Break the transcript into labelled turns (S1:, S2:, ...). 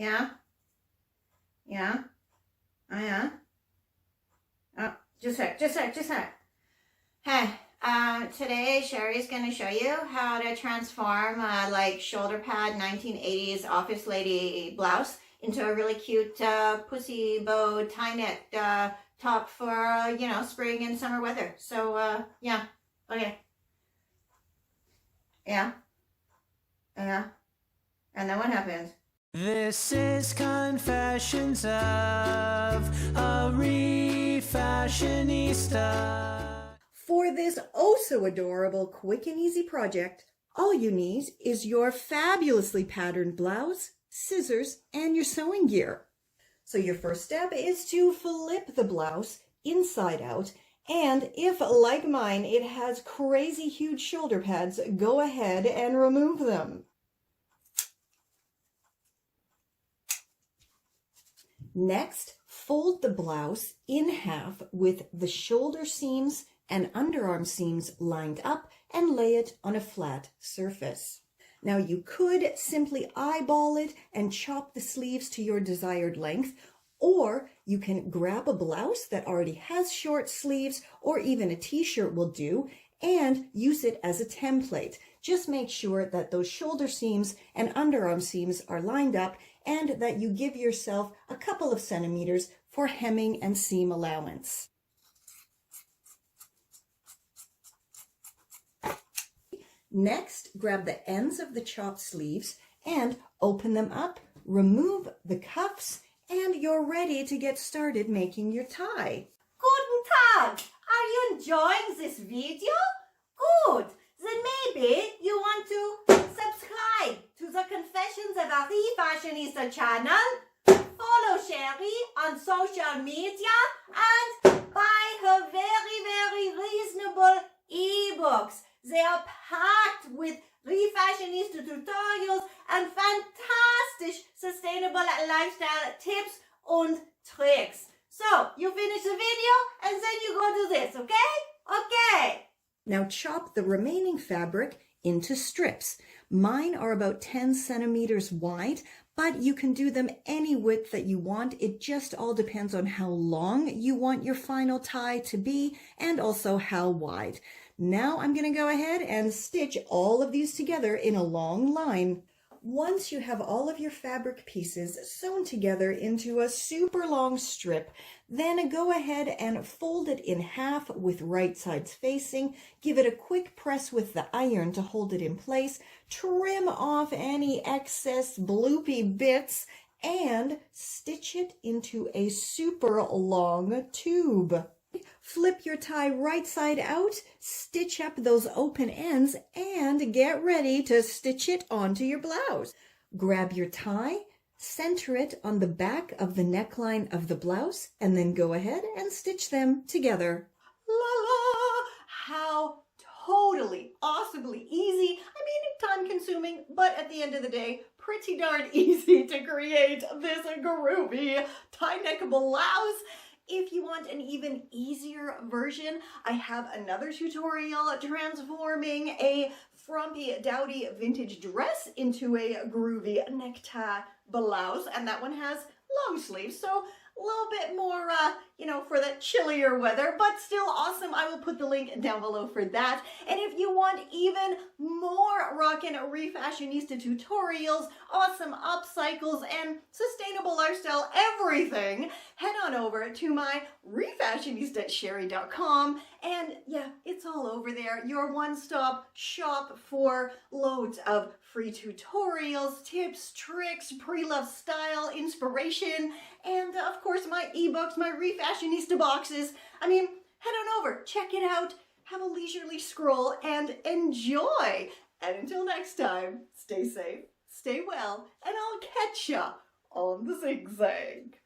S1: Yeah? Yeah? Oh, yeah? Oh, just a sec. Hey, today Sherry's going to show you how to transform like shoulder pad 1980s office lady blouse into a really cute pussy bow tie neck top for, you know, spring and summer weather. So, yeah. Okay. Yeah. Yeah. And then what happens?
S2: This is Confessions of a Refashionista.
S3: For this oh so adorable, quick and easy project, all you need is your fabulously patterned blouse, scissors, and your sewing gear. So your first step is to flip the blouse inside out, and if, like mine, it has crazy huge shoulder pads, go ahead and remove them. Next, fold the blouse in half with the shoulder seams and underarm seams lined up and lay it on a flat surface. Now you could simply eyeball it and chop the sleeves to your desired length, or you can grab a blouse that already has short sleeves, or even a t-shirt will do, and use it as a template. Just make sure that those shoulder seams and underarm seams are lined up and that you give yourself a couple of centimeters for hemming and seam allowance. Next, grab the ends of the chopped sleeves and open them up, remove the cuffs, and you're ready to get started making your tie.
S1: Guten Tag! Are you enjoying this video? Good! Then maybe you want to subscribe to the Confessions of a Refashionista channel, follow Sherry on social media, and buy her very reasonable ebooks. They are packed with refashionista tutorials and fantastic sustainable lifestyle tips and tricks. So, you finish the video and then you go do this, okay? Okay.
S3: Now chop the remaining fabric into strips. Mine are about 10 centimeters wide, but you can do them any width that you want. It just all depends on how long you want your final tie to be and also how wide. Now I'm going to go ahead and stitch all of these together in a long line. Once you have all of your fabric pieces sewn together into a super long strip, then go ahead and fold it in half with right sides facing. Give it a quick press with the iron to hold it in place. Trim off any excess bloopy bits and stitch it into a super long tube. Flip your tie right side out, stitch up those open ends, and get ready to stitch it onto your blouse. Grab your tie, center it on the back of the neckline of the blouse, and then go ahead and stitch them together.
S1: La la! How totally, awesomely easy. I mean, time consuming, but at the end of the day, pretty darn easy to create this groovy tie neck blouse. If you want an even easier version, I have another tutorial transforming a frumpy, dowdy vintage dress into a groovy necktie blouse, and that one has long sleeves, so a little bit more, you know, for that chillier weather, but still awesome. I will put the link down below for that. And if you want even more rockin' refashionista tutorials, awesome upcycles, and sustainable lifestyle everything, head on over to my refashionista.sherry.com, and yeah, it's all over there. Your one-stop shop for loads of free tutorials, tips, tricks, pre-loved style, inspiration, and of course my ebooks, my Refashionista boxes. I mean, head on over, check it out, have a leisurely scroll, and enjoy. And until next time, stay safe, stay well, and I'll catch ya on the zigzag.